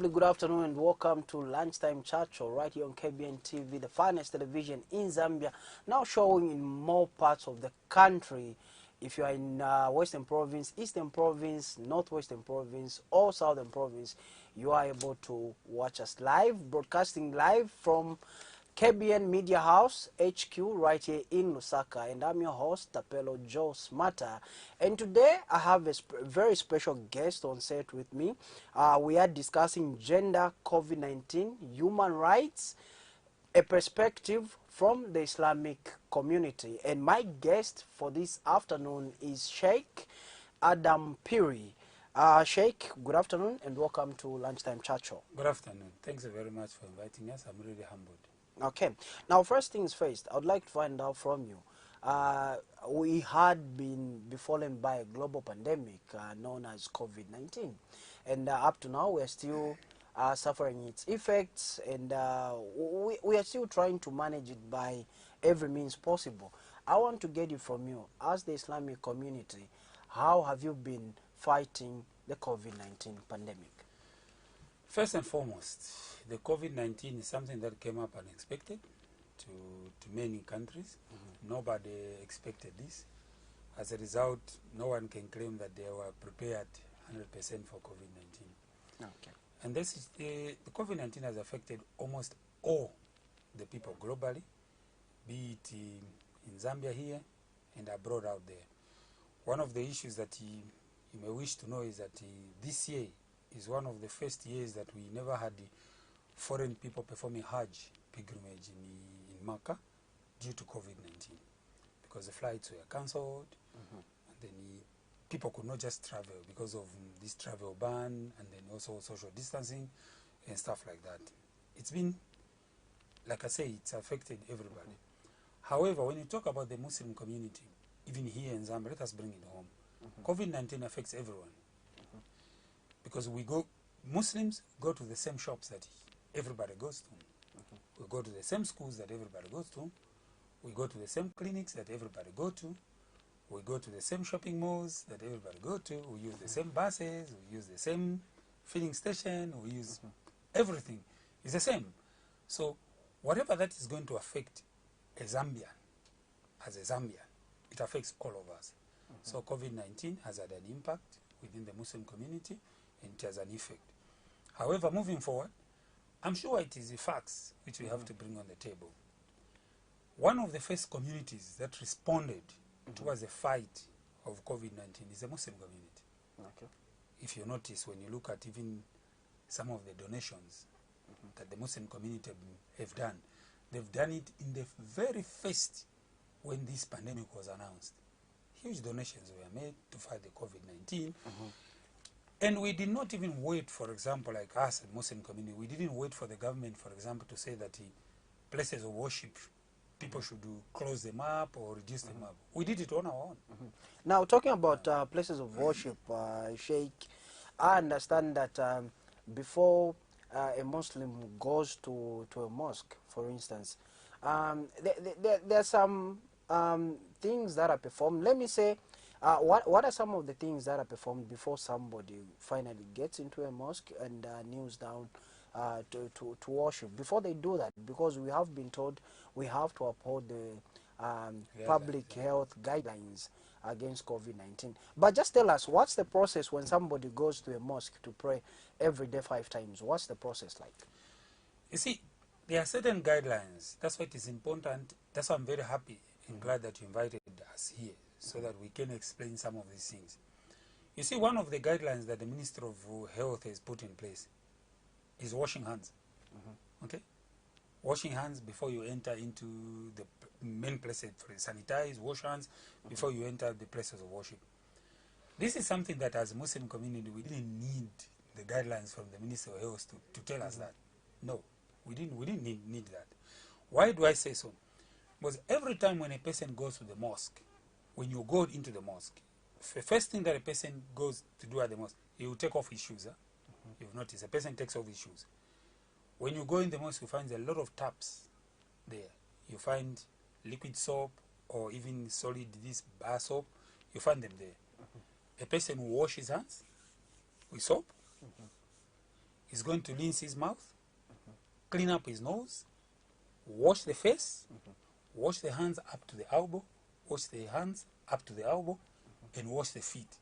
lovely good afternoon and welcome to Lunchtime Chat Show right here on KBN TV, the finest television in Zambia, now showing in more parts of the country. If you are in Western Province, Eastern Province, Northwestern Province, or Southern Province, you are able to watch us live, broadcasting live from KBN Media House HQ right here in Lusaka, and I'm your host Tapelo Joe Smarter. And today I have a very special guest on set with me. We are discussing gender, COVID-19, human rights, a perspective from the Islamic community. And my guest for this afternoon is Sheikh Adam Piri. Sheikh, good afternoon and welcome to Lunchtime Chat Show. Good afternoon. Thanks very much for inviting us. I'm really humbled. Okay. Now, first things first, I would like to find out from you. We had been befallen by a global pandemic known as COVID-19. And up to now, we're still suffering its effects. And we are still trying to manage it by every means possible. I want to get it from you. As the Islamic community, how have you been fighting the COVID-19 pandemic? First and foremost, the COVID-19 is something that came up unexpected to many countries. Nobody expected this. As a result, no one can claim that they were prepared 100% for COVID-19. Okay. And this is the COVID-19 has affected almost all the people globally, be it in Zambia here and abroad out there. One of the issues that you may wish to know is that this year is one of the first years that we never had the foreign people performing Hajj pilgrimage in Makkah due to COVID-19, because the flights were cancelled, and then people could not just travel because of this travel ban, and then also social distancing and stuff like that. It's been, like I say, it's affected everybody. However, when you talk about the Muslim community, even here in Zambia, let us bring it home. COVID-19 affects everyone. Because Muslims go to the same shops that everybody goes to. We go to the same schools that everybody goes to. We go to the same clinics that everybody go to. We go to the same shopping malls that everybody go to. We use the same buses. We use the same filling station. We use everything. It's the same. So whatever that is going to affect a Zambian, as a Zambian, it affects all of us. So COVID-19 has had an impact within the Muslim community, and it has an effect. However, moving forward, I'm sure it is the facts which we have to bring on the table. One of the first communities that responded towards the fight of COVID-19 is the Muslim community. Okay. If you notice, when you look at even some of the donations that the Muslim community have done, they've done it in the very first when this pandemic was announced. Huge donations were made to fight the COVID-19. And we did not even wait, for example, like us, the Muslim community, we didn't wait for the government, for example, to say that places of worship, people should close them up or reduce them up. We did it on our own. Now, talking about places of worship, Sheikh, I understand that before a Muslim goes to a mosque, for instance, there are some things that are performed. Let me say, what are some of the things that are performed before somebody finally gets into a mosque and kneels down to worship? Before they do that, because we have been told we have to uphold the public health guidelines against COVID-19. But just tell us, what's the process when somebody goes to a mosque to pray every day 5 times? What's the process like? You see, there are certain guidelines. That's why it is important. That's why I'm very happy and glad that you invited us here, so that we can explain some of these things. You see, one of the guidelines that the Minister of Health has put in place is washing hands. Okay? Washing hands before you enter into the main places. Sanitize, wash hands before you enter the places of worship. This is something that as a Muslim community, we didn't need the guidelines from the Minister of Health to tell us that. No, we didn't need that. Why do I say so? Because every time when a person goes to the mosque, when you go into the mosque, the first thing that a person goes to do at the mosque, he will take off his shoes. You've noticed, a person takes off his shoes. When you go in the mosque, you find a lot of taps there. You find liquid soap or even solid, this bar soap. You find them there. A person who washes his hands with soap, He's going to rinse his mouth, clean up his nose, wash the face, wash the hands up to the elbow, wash the hands up to the elbow, and wash the feet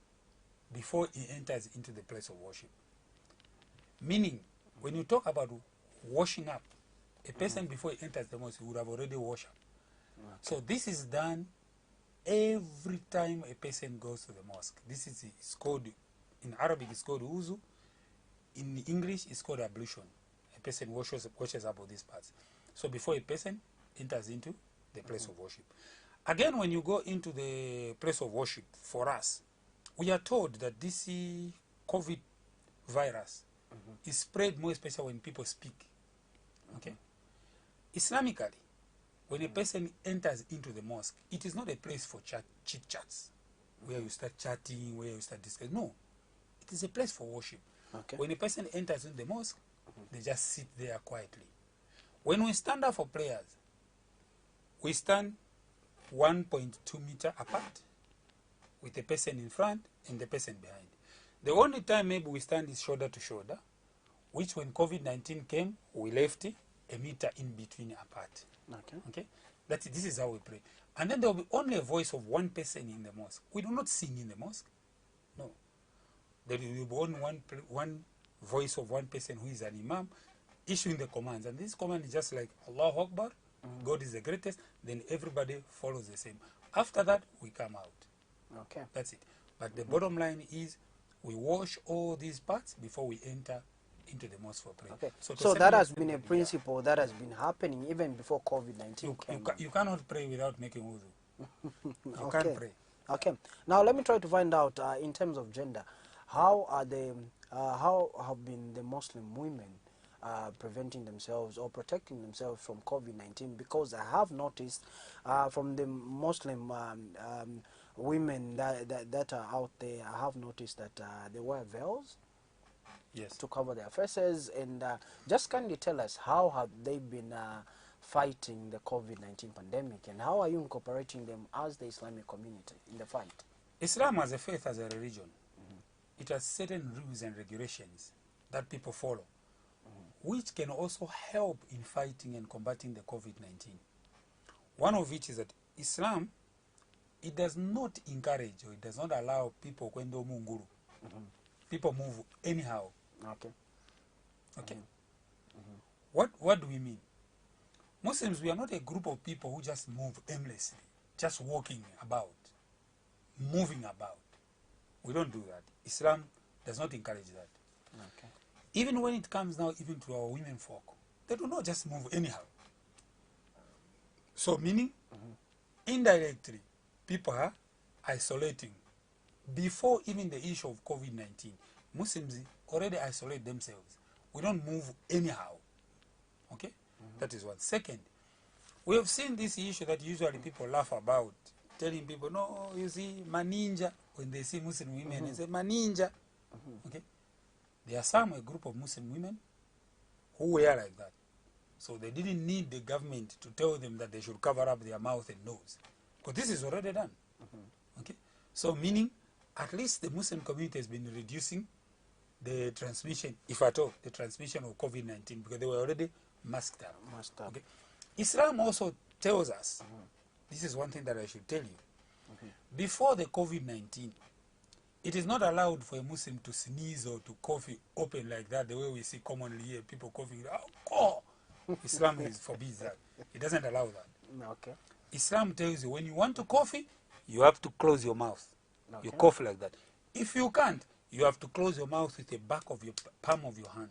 before he enters into the place of worship. Meaning, when you talk about washing up, a person before he enters the mosque would have already washed up. Okay. So this is done every time a person goes to the mosque. This is it's called, in Arabic it's called wuzu. In English it's called ablution. A person washes up all these parts. So before a person enters into the place of worship. Again, when you go into the place of worship, for us, we are told that this COVID virus is spread more especially when people speak. Okay? Islamically, when a person enters into the mosque, it is not a place for chit-chats, where you start chatting, where you start discussing. No, it is a place for worship. Okay. When a person enters in the mosque, they just sit there quietly. When we stand up for prayers, we stand 1.2 meters apart, with the person in front and the person behind. The only time maybe we stand is shoulder to shoulder, which when COVID-19 came, we left a meter in between apart. Okay. Okay? This is how we pray. And then there will be only a voice of one person in the mosque. We do not sing in the mosque. No. There will be only one voice of one person who is an imam issuing the commands. And this command is just like Allahu Akbar, God is the greatest, then everybody follows the same. After that, we come out. Okay. That's it. But the bottom line is we wash all these parts before we enter into the mosque for prayer. Okay. So So that has been a principle that has been happening even before COVID-19 came. You cannot pray without making wudu. You Okay. can't pray. Okay. Now let me try to find out in terms of gender, how have been the Muslim women preventing themselves or protecting themselves from COVID-19? Because I have noticed from the Muslim women that are out there, I have noticed that they wear veils. Yes. To cover their faces, and just kindly tell us how have they been fighting the COVID-19 pandemic, and how are you incorporating them as the Islamic community in the fight? Islam as a faith, as a religion, it has certain rules and regulations that people follow, which can also help in fighting and combating the COVID-19. One of which is that Islam, it does not encourage or it does not allow people kwendo munguru. People move anyhow. Okay. Okay. What do we mean? Muslims, we are not a group of people who just move aimlessly, just walking about, moving about. We don't do that. Islam does not encourage that. Okay. Even when it comes now, even to our women folk, they do not just move anyhow. So meaning, indirectly, people are isolating. Before even the issue of COVID-19, Muslims already isolate themselves. We don't move anyhow. Okay? That is one. Second, we have seen this issue that usually people laugh about, telling people, no, you see, maninja, when they see Muslim women, they say, maninja. Okay? There are a group of Muslim women who were like that. So they didn't need the government to tell them that they should cover up their mouth and nose. Because this is already done. Okay? So meaning, at least the Muslim community has been reducing the transmission, if at all, the transmission of COVID-19, because they were already masked up. Okay? Islam also tells us, this is one thing that I should tell you, before the COVID-19, it is not allowed for a Muslim to sneeze or to cough open like that, the way we see commonly here, people coughing, oh, Islam forbids that. It doesn't allow that. Okay. Islam tells you, when you want to cough, you have to close your mouth. Okay. You cough like that. If you can't, you have to close your mouth with the back of your palm of your hand.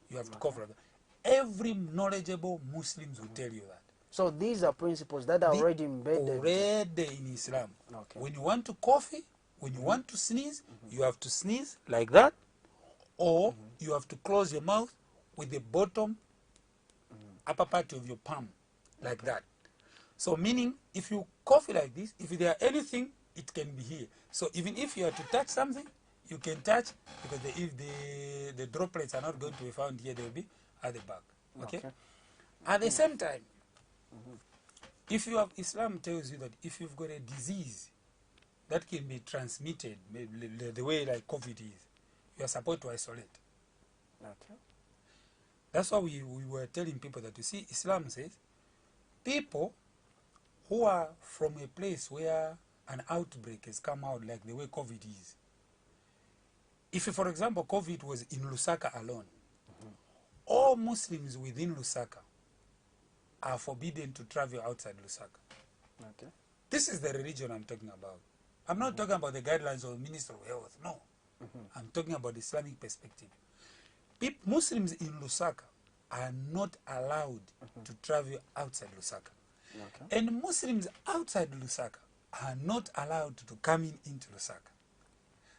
You have to cough like that. Every knowledgeable Muslims will tell you that. So these are principles that are already embedded. Already in Islam. Okay. When you want to cough, when you want to sneeze, you have to sneeze like that, or you have to close your mouth with the bottom upper part of your palm, like that. So meaning, if you cough like this, if there are anything, it can be here. So even if you are to touch something, you can touch, because if the droplets are not going to be found here, they will be at the back. Okay? At the same time, if you have, Islam tells you that if you've got a disease that can be transmitted, maybe the way like COVID is, you are supposed to isolate. Okay. That's why we were telling people that, you see, Islam says people who are from a place where an outbreak has come out, like the way COVID is. If, for example, COVID was in Lusaka alone, all Muslims within Lusaka are forbidden to travel outside Lusaka. Okay. This is the religion I'm talking about. I'm not talking about the guidelines of the Minister of Health. No. I'm talking about the Islamic perspective. Muslims in Lusaka are not allowed to travel outside Lusaka. Okay. And Muslims outside Lusaka are not allowed to come into Lusaka.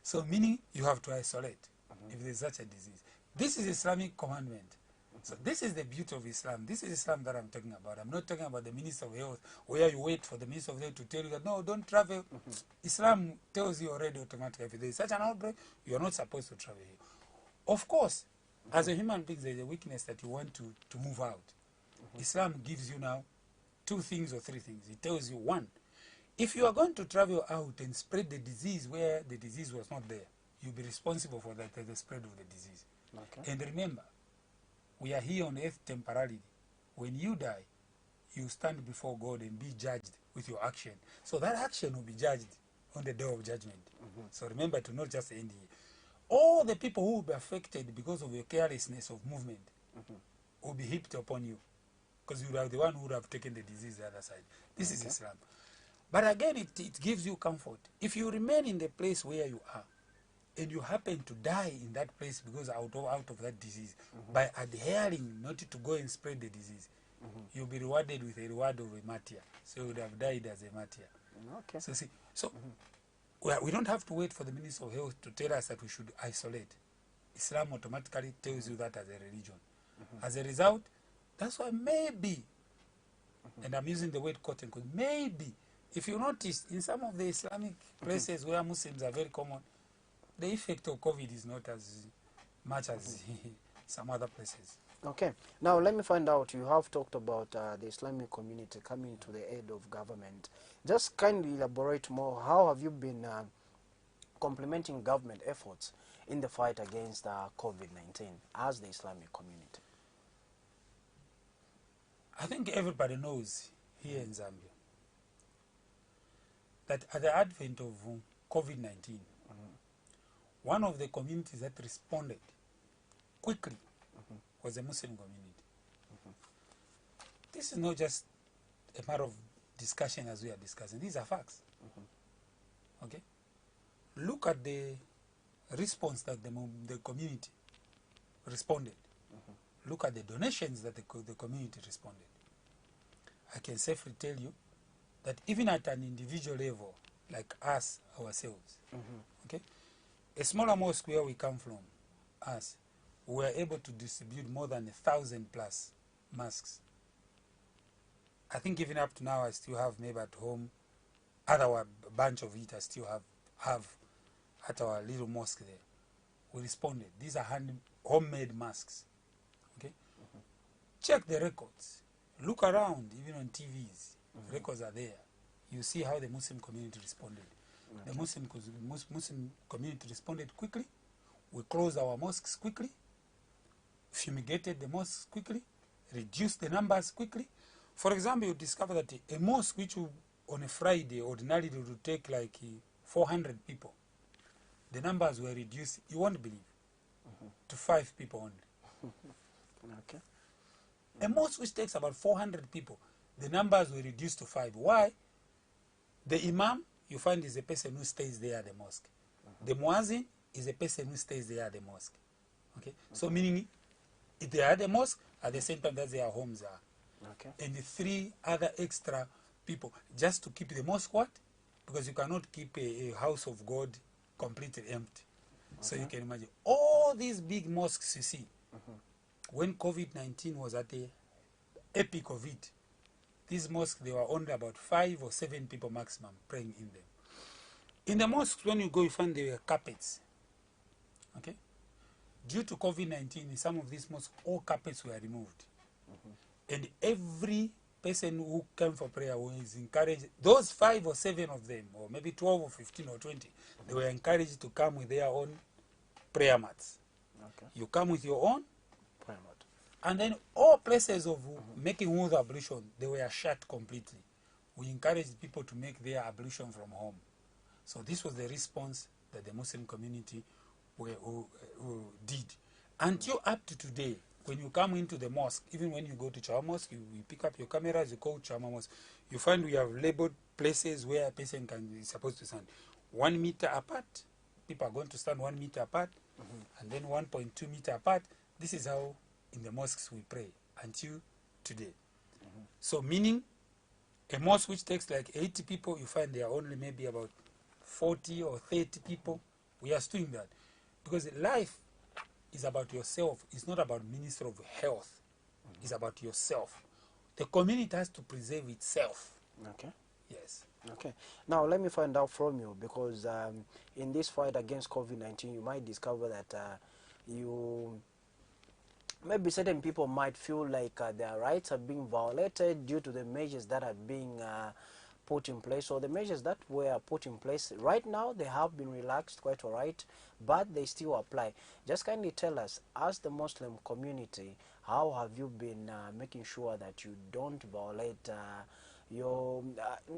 So meaning you have to isolate if there's such a disease. This is Islamic commandment. So this is the beauty of Islam. This is Islam that I'm talking about. I'm not talking about the Minister of Health, where you wait for the Minister of Health to tell you that, no, don't travel. Islam tells you already automatically, if there is such an outbreak, you're not supposed to travel here. Of course, as a human being, there's a weakness that you want to move out. Islam gives you now 2 things or 3 things. It tells you, 1, if you are going to travel out and spread the disease where the disease was not there, you'll be responsible for that, the spread of the disease. Okay. And remember, we are here on earth temporarily. When you die, you stand before God and be judged with your action. So that action will be judged on the day of judgment. So remember to not just end here. All the people who will be affected because of your carelessness of movement will be heaped upon you, because you are the one who would have taken the disease the other side. This is Islam. But again, it gives you comfort. If you remain in the place where you are, and you happen to die in that place because out of that disease, by adhering not to go and spread the disease, you'll be rewarded with a reward of a martyr. So you would have died as a martyr. Okay. So see, so we don't have to wait for the Minister of Health to tell us that we should isolate. Islam automatically tells you that as a religion. As a result, that's why maybe, and I'm using the word quote unquote, maybe, if you notice, in some of the Islamic places where Muslims are very common, the effect of COVID is not as much as some other places. Okay. Now let me find out, you have talked about the Islamic community coming to the aid of government. Just kindly elaborate more. How have you been complementing government efforts in the fight against COVID-19 as the Islamic community? I think everybody knows here in Zambia that at the advent of COVID-19, one of the communities that responded quickly was the Muslim community. This is not just a matter of discussion as we are discussing. These are facts. Okay? Look at the response that the community responded. Look at the donations that the community responded. I can safely tell you that even at an individual level, like us, ourselves, okay, a smaller mosque where we come from, us, we were able to distribute more than 1,000 plus masks. I think even up to now, I still have maybe at home, a bunch of it I still have at our little mosque there. We responded. These are homemade masks. Okay? Check the records. Look around, even on TVs. Records are there. You see how the Muslim community responded. The Muslim community responded quickly. We closed our mosques quickly, fumigated the mosques quickly, reduced the numbers quickly. For example, you discover that a mosque which on a Friday ordinarily would take like 400 people, the numbers were reduced, you won't believe, to 5 people only. Okay. A mosque which takes about 400 people, the numbers were reduced to 5. Why? The imam, you find, is a person who stays there at the mosque. The muazzin is a person who stays there at the mosque. Okay? So meaning, if they are at the mosque, at the same time that their homes are. Okay. And the 3 other extra people, just to keep the mosque what? Because you cannot keep a house of God completely empty. So you can imagine, all these big mosques you see, when COVID-19 was at the epic of it, these mosques, there were only about 5 or 7 people maximum praying in them. In the mosques, when you go, you find there were carpets. Okay? Due to COVID-19, in some of these mosques, all carpets were removed. And every person who came for prayer was encouraged, those 5 or 7 of them, or maybe 12 or 15 or 20, they were encouraged to come with their own prayer mats. Okay. You come with your own Prayer mat. And then all places of making wudu ablution, they were shut completely. We encouraged people to make their ablution from home. So this was the response that the Muslim community who did. Until up to today, when you come into the mosque, even when you go to Chama Mosque, you pick up your cameras, you call Chama Mosque, you find we have labeled places where a person can be supposed to stand 1 meter apart. People are going to stand 1 meter apart, and then 1.2 meter apart. This is how in the mosques we pray until today. So meaning a mosque which takes like 80 people, you find there are only maybe about 40 or 30 people. We are doing that because life is about yourself. It's not about Minister of Health. It's about yourself. The community has to preserve itself. Okay. Yes. Okay. Now let me find out from you, because in this fight against COVID-19, you might discover that maybe certain people might feel like their rights are being violated due to the measures that are being put in place, or the measures that were put in place. Right now, they have been relaxed, quite all right, but they still apply. Just kindly tell us, as the Muslim community, how have you been making sure that you don't violate your,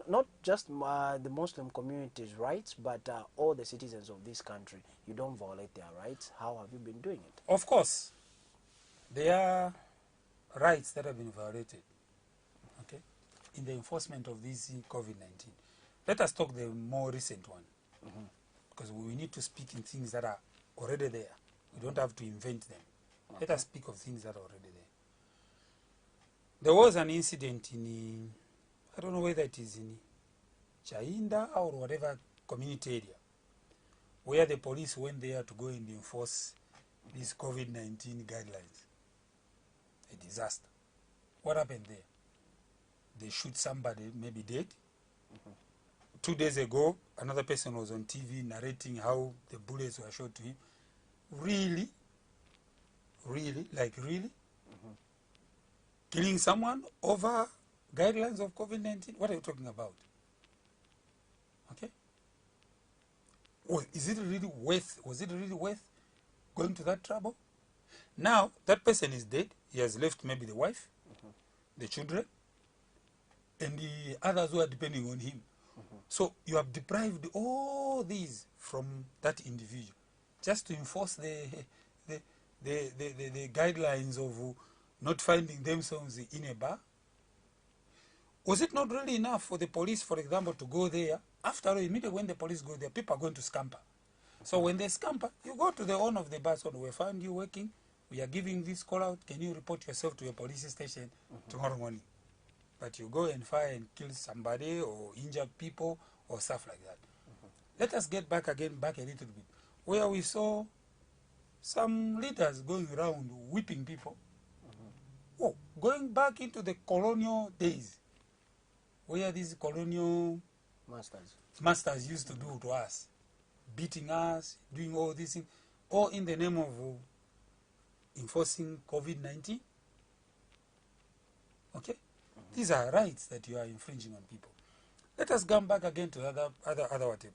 not just the Muslim community's rights, but all the citizens of this country? You don't violate their rights. How have you been doing it? Of course, there are rights that have been violated, okay, in the enforcement of this COVID-19. Let us talk the more recent one, because we need to speak in things that are already there. We don't have to invent them. Okay. Let us speak of things that are already there. There was an incident in, I don't know whether it is in Chainda or whatever community area, where the police went there to go and enforce these COVID-19 guidelines. A disaster. What happened there? They shoot somebody, maybe dead. 2 days ago, another person was on TV narrating how the bullets were shot to him. Really? Really? Like really? Killing someone over guidelines of COVID-19? What are you talking about? Okay? Was it really worth going to that trouble? Now, that person is dead. He has left maybe the wife, the children, and the others who are depending on him. So you have deprived all these from that individual just to enforce the guidelines of not finding themselves in a bar. Was it not really enough for the police, for example, to go there? After all, immediately when the police go there, people are going to scamper. So when they scamper, you go to the owner of the bar, so we found you working, we are giving this call out, can you report yourself to a police station tomorrow morning? But you go and fire and kill somebody or injure people or stuff like that. Let us get back a little bit, where we saw some leaders going around whipping people. Oh, going back into the colonial days, where these colonial masters used to do to us, beating us, doing all these things, all in the name of enforcing COVID-19. Okay? These are rights that you are infringing on people. Let us come back again to other whatever.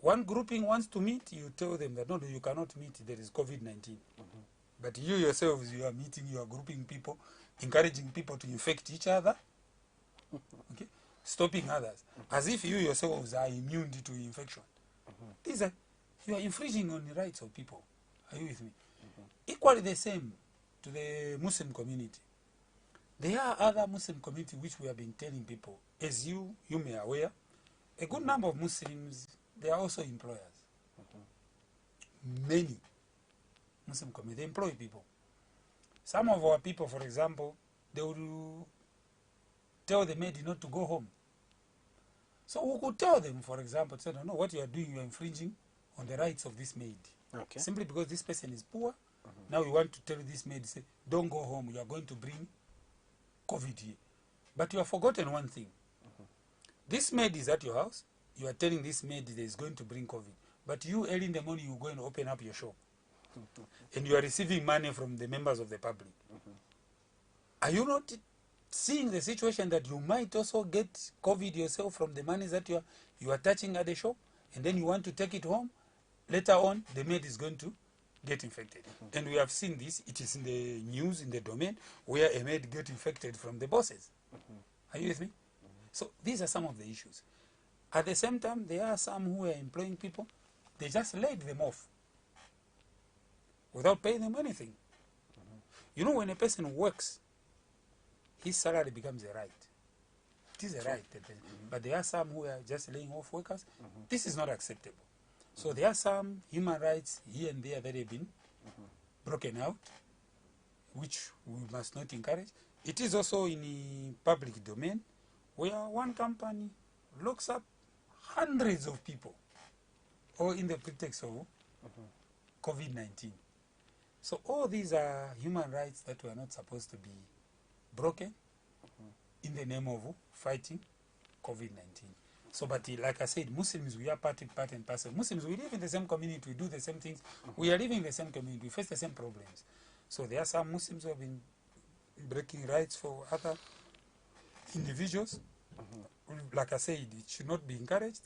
One grouping wants to meet, you tell them that no, you cannot meet, there is COVID-19. But you yourselves, you are meeting, you are grouping people, encouraging people to infect each other, okay? Stopping others, as if you yourselves are immune to infection. These are, you are infringing on the rights of people. Are you with me? Equally the same to the Muslim community. There are other Muslim communities which we have been telling people, as you may aware, a good number of Muslims, they are also employers. Many Muslim communities, they employ people. Some of our people, for example, they will tell the maid not to go home. So we could tell them, for example, say, no, what you are doing, you are infringing on the rights of this maid. Okay. Simply because this person is poor, now you want to tell this maid, say, don't go home, you are going to bring COVID here. But you have forgotten one thing. This maid is at your house, you are telling this maid that is going to bring COVID. But you, early in the morning, you go and open up your shop. And you are receiving money from the members of the public. Are you not seeing the situation that you might also get COVID yourself from the money that you are touching at the shop? And then you want to take it home? Later on, the maid is going to get infected. And we have seen this. It is in the news, in the domain, where a maid get infected from the bosses. Are you with me? So these are some of the issues. At the same time, there are some who are employing people. They just laid them off without paying them anything. You know, when a person works, his salary becomes a right. It is a right. But there are some who are just laying off workers. This is not acceptable. So there are some human rights here and there that have been broken out, which we must not encourage. It is also in the public domain, where one company locks up hundreds of people, all in the pretext of COVID-19. So all these are human rights that were not supposed to be broken in the name of fighting COVID-19. So, but like I said, Muslims, we are part and parcel. Muslims, we live in the same community, we do the same things. We are living in the same community, we face the same problems. So there are some Muslims who have been breaking rights for other individuals. Like I said, it should not be encouraged.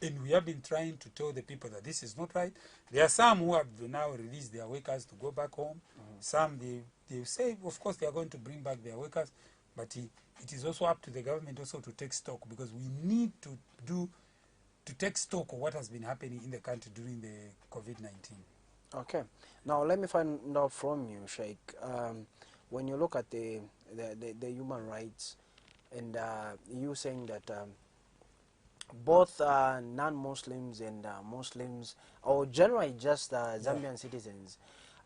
And we have been trying to tell the people that this is not right. There are some who have now released their workers to go back home. Some, they say, of course, they are going to bring back their workers. But it is also up to the government also to take stock, because we need to take stock of what has been happening in the country during the COVID-19. Okay. Now let me find out from you, Sheikh. When you look at the human rights, and you saying that both non-Muslims and Muslims, or generally just Zambian citizens,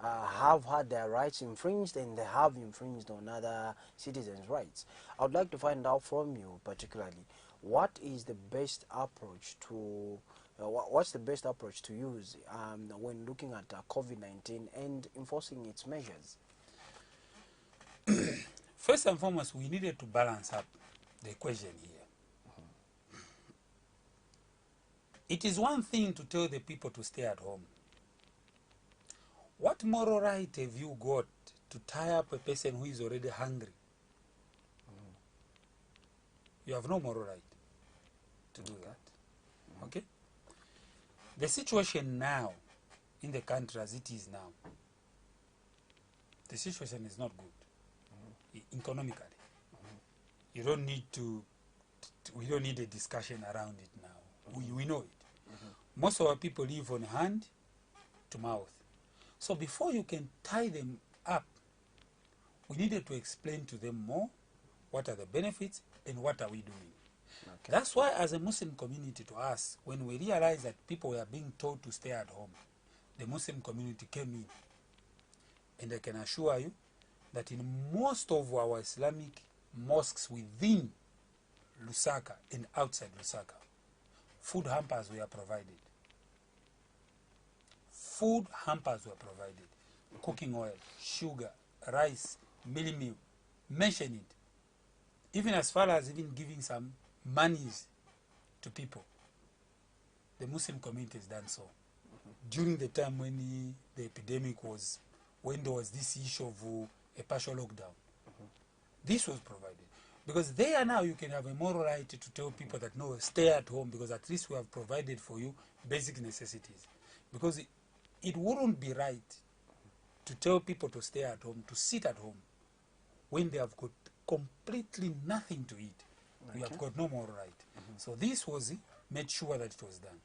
have had their rights infringed, and they have infringed on other citizens' rights. I would like to find out from you particularly, what is the best approach to what's the best approach to use when looking at COVID-19 and enforcing its measures? First and foremost, we needed to balance up the equation here. It is one thing to tell the people to stay at home. What moral right have you got to tie up a person who is already hungry? You have no moral right to do that. Okay? The situation now in the country as it is now, the situation is not good economically. You don't need we don't need a discussion around it now. We know it. Most of our people live on hand to mouth. So before you can tie them up, we needed to explain to them more what are the benefits and what are we doing. Okay. That's why as a Muslim community, to us, when we realized that people were being told to stay at home, the Muslim community came in. And I can assure you that in most of our Islamic mosques within Lusaka and outside Lusaka, food hampers were provided. Food hampers were provided. Cooking oil, sugar, rice, mealie meal. Mention it. Even as far as even giving some monies to people. The Muslim community has done so. During the time when the epidemic was, when there was this issue of a partial lockdown. This was provided. Because there now you can have a moral right to tell people that no, stay at home, because at least we have provided for you basic necessities. Because it wouldn't be right to tell people to stay at home, to sit at home, when they have got completely nothing to eat. Okay. We have got no moral right. So this was made sure that it was done.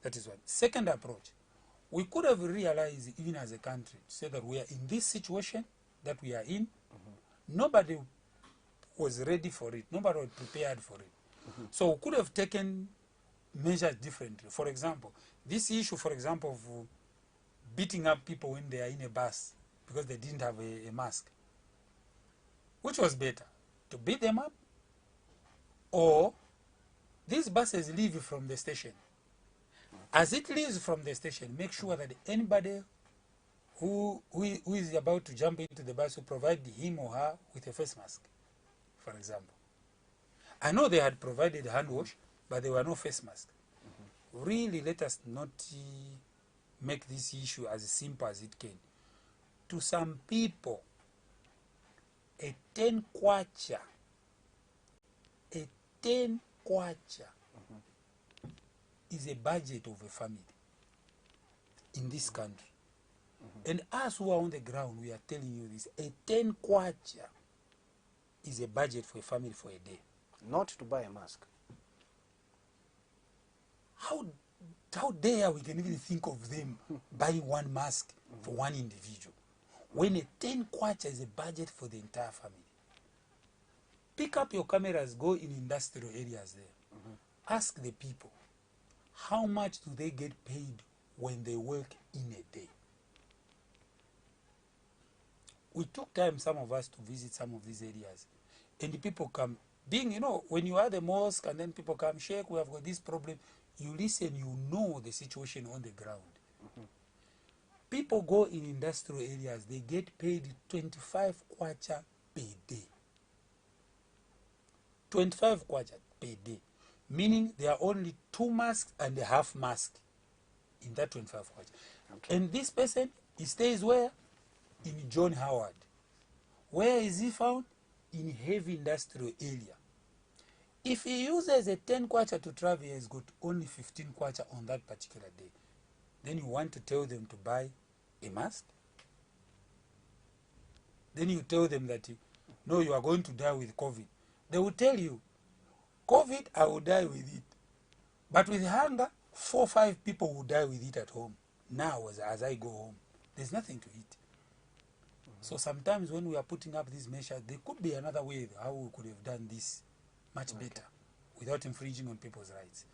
That is one. Second approach, we could have realized even as a country, to say that we are in this situation that we are in. Nobody was ready for it. Nobody was prepared for it. So we could have taken measures differently. For example, this issue, for example, of beating up people when they are in a bus because they didn't have a mask. Which was better? To beat them up? Or these buses leave from the station. As it leaves from the station, make sure that anybody who is about to jump into the bus will provide him or her with a face mask, for example. I know they had provided hand wash, but there were no face masks. Really, let us not make this issue as simple as it can. To some people, a 10 kwacha is a budget of a family in this country. And us who are on the ground, we are telling you this. A 10 kwacha is a budget for a family for a day. Not to buy a mask. How dare we can even think of them buying one mask for one individual, when a 10 kwacha is a budget for the entire family. Pick up your cameras, go in industrial areas there. Ask the people, how much do they get paid when they work in a day? We took time, some of us, to visit some of these areas. And the people come, being, you know, when you are the mosque and then people come, Sheikh, we have got this problem. You listen, you know the situation on the ground. People go in industrial areas, they get paid 25 kwacha per day. 25 kwacha per day. Meaning there are only 2 masks and a half mask in that 25 kwacha. Okay. And this person, he stays where? In John Howard. Where is he found? In heavy industrial area. If he uses a 10 kwacha to travel, he has got only 15 kwacha on that particular day. Then you want to tell them to buy a mask? Then you tell them that, no, you are going to die with COVID. They will tell you, COVID, I will die with it. But with hunger, 4 or 5 people will die with it at home. Now, as I go home, there's nothing to eat. So sometimes when we are putting up these measures, there could be another way how we could have done this much better without infringing on people's rights.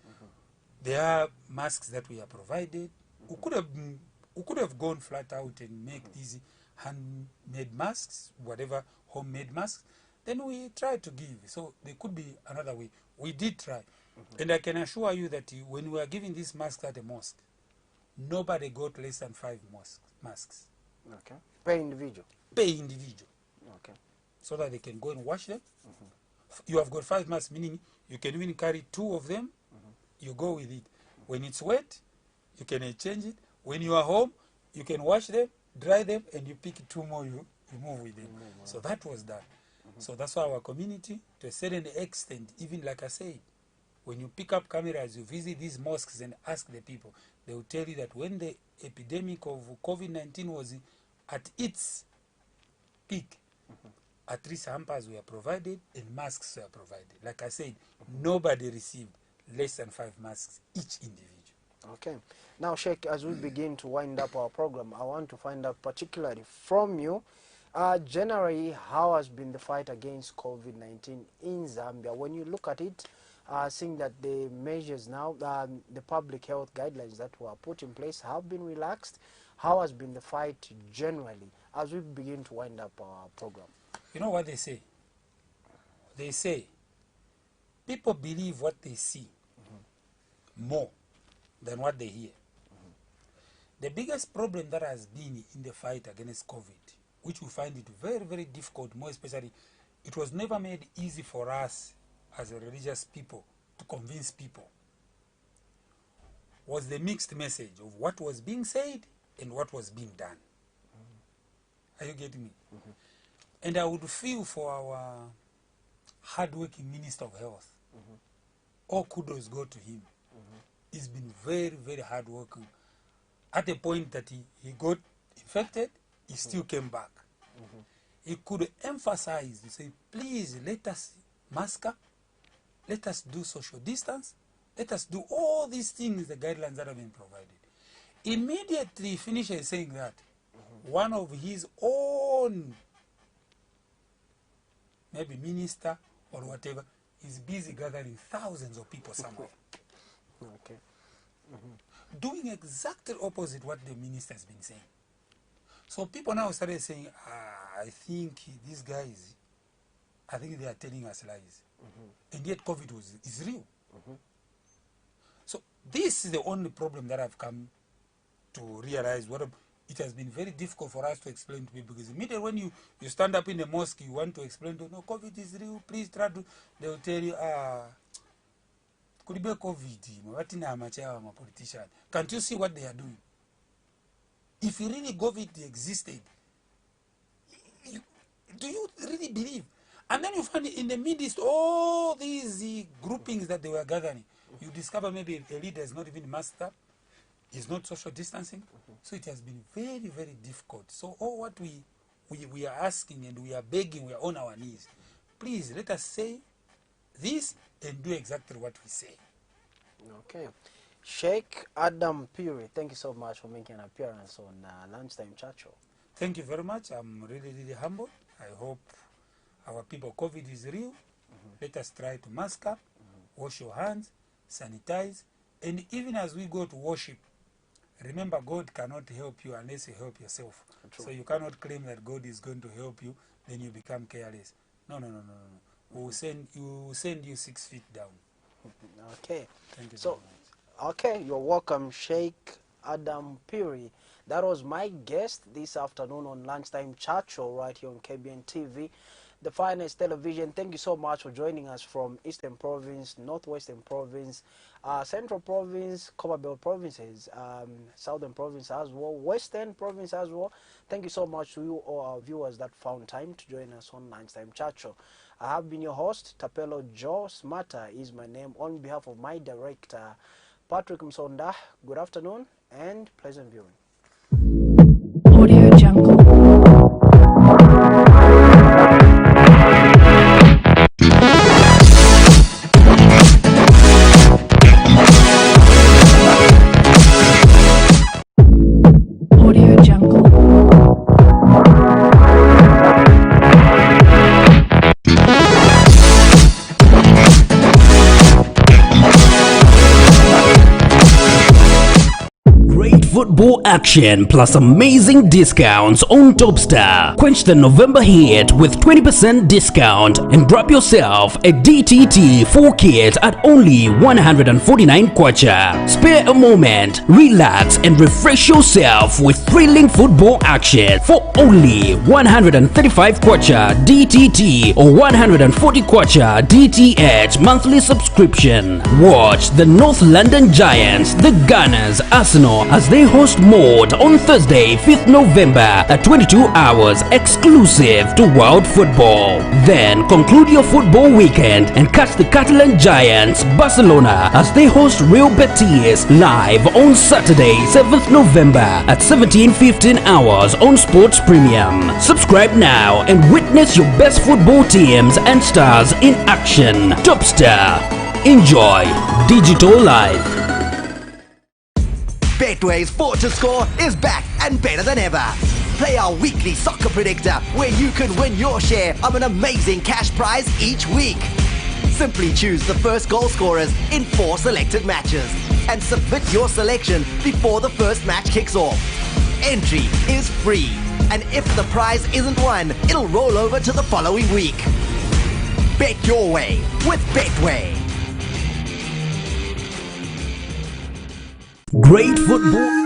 There are masks that we are provided. We could have gone flat out and make these handmade masks, whatever homemade masks. Then we tried to give. So there could be another way. We did try. And I can assure you that when we are giving these masks at the mosque, nobody got less than 5 masks. Okay. Per individual? Per individual. Okay. So that they can go and wash them. You have got 5 masks, meaning you can even carry 2 of them. You go with it. When it's wet, you can exchange it. When you are home, you can wash them, dry them, and you pick 2 more, you move with them. So that was done. So that's why our community, to a certain extent, even like I said, when you pick up cameras, you visit these mosques and ask the people, they will tell you that when the epidemic of COVID-19 was at its peak, at least hampers were provided and masks were provided. Like I said, nobody received less than 5 masks each individual. Okay. Now, Sheikh, as we begin to wind up our program, I want to find out particularly from you, generally, how has been the fight against COVID-19 in Zambia? When you look at it, seeing that the measures now, the public health guidelines that were put in place have been relaxed, how has been the fight generally as we begin to wind up our program? You know what they say? They say people believe what they see more than what they hear. The biggest problem that has been in the fight against COVID, which we find it very, very difficult, more especially, it was never made easy for us as a religious people to convince people, was the mixed message of what was being said and what was being done. Are you getting me? And I would feel for our hard-working Minister of Health, all kudos go to him. He's been very, very hard-working. At the point that he got infected, he still came back. He could emphasize and say, please let us mask up, let us do social distance, let us do all these things, the guidelines that have been provided. Immediately he finishes saying that, one of his own, maybe minister or whatever, is busy gathering thousands of people somewhere. Okay. Doing exactly opposite what the minister has been saying. So people now started saying, I think these guys, I think they are telling us lies. And yet COVID is real. So this is the only problem that I've come to realize. It has been very difficult for us to explain to people, because immediately when you stand up in the mosque, you want to explain to them, no, COVID is real, please try to, they will tell you, could be COVID, politician. Can't you see what they are doing? If you really COVID existed, do you really believe? And then you find in the midst all these groupings that they were gathering, you discover maybe a leader is not even masked up. is not social distancing. So it has been very, very difficult. So all what we are asking and we are begging, we are on our knees. Please let us say this and do exactly what we say. Okay. Sheikh Adam Puri, thank you so much for making an appearance on Lunchtime Chat Show. Thank you very much. I'm really, really humble. I hope our people, COVID is real. Let us try to mask up, wash your hands, sanitize, and even as we go to worship, remember God cannot help you unless you help yourself. True. So you cannot claim that God is going to help you, then you become careless. No. We'll send you 6 feet down. Okay. Thank you so very much. Okay, you're welcome, Sheikh Adam Puri. That was my guest this afternoon on Lunchtime Chat Show right here on KBN TV, the finest television. Thank you so much for joining us from Eastern Province, Northwestern Province, Central Province, Copperbelt Provinces, Southern Province as well, Western Province as well. Thank you so much to you all our viewers that found time to join us on Lunchtime Chat Show. I have been your host, Tapelo Joe Smarter is my name, on behalf of my director, Patrick Msonda. Good afternoon and pleasant viewing. Audio Jungle. Audio Jungle. Football action plus amazing discounts on Topstar. Quench the November heat with 20% discount and grab yourself a DTT 4 kit at only 149 kwacha. Spare a moment, relax and refresh yourself with thrilling football action for only 135 kwacha DTT or 140 kwacha DTH monthly subscription. Watch the North London Giants, the Gunners, Arsenal as they host Mode on Thursday 5th November at 22 hours exclusive to World Football. Then conclude your football weekend and catch the Catalan Giants Barcelona as they host Real Betis live on Saturday 7th November at 17:15 hours on Sports Premium. Subscribe now and witness your best football teams and stars in action. Topstar. Enjoy digital life. Betway's Fought to Score is back and better than ever. Play our weekly soccer predictor where you can win your share of an amazing cash prize each week. Simply choose the first goal scorers in 4 selected matches and submit your selection before the first match kicks off. Entry is free, and if the prize isn't won, it'll roll over to the following week. Bet your way with Betway. Great football.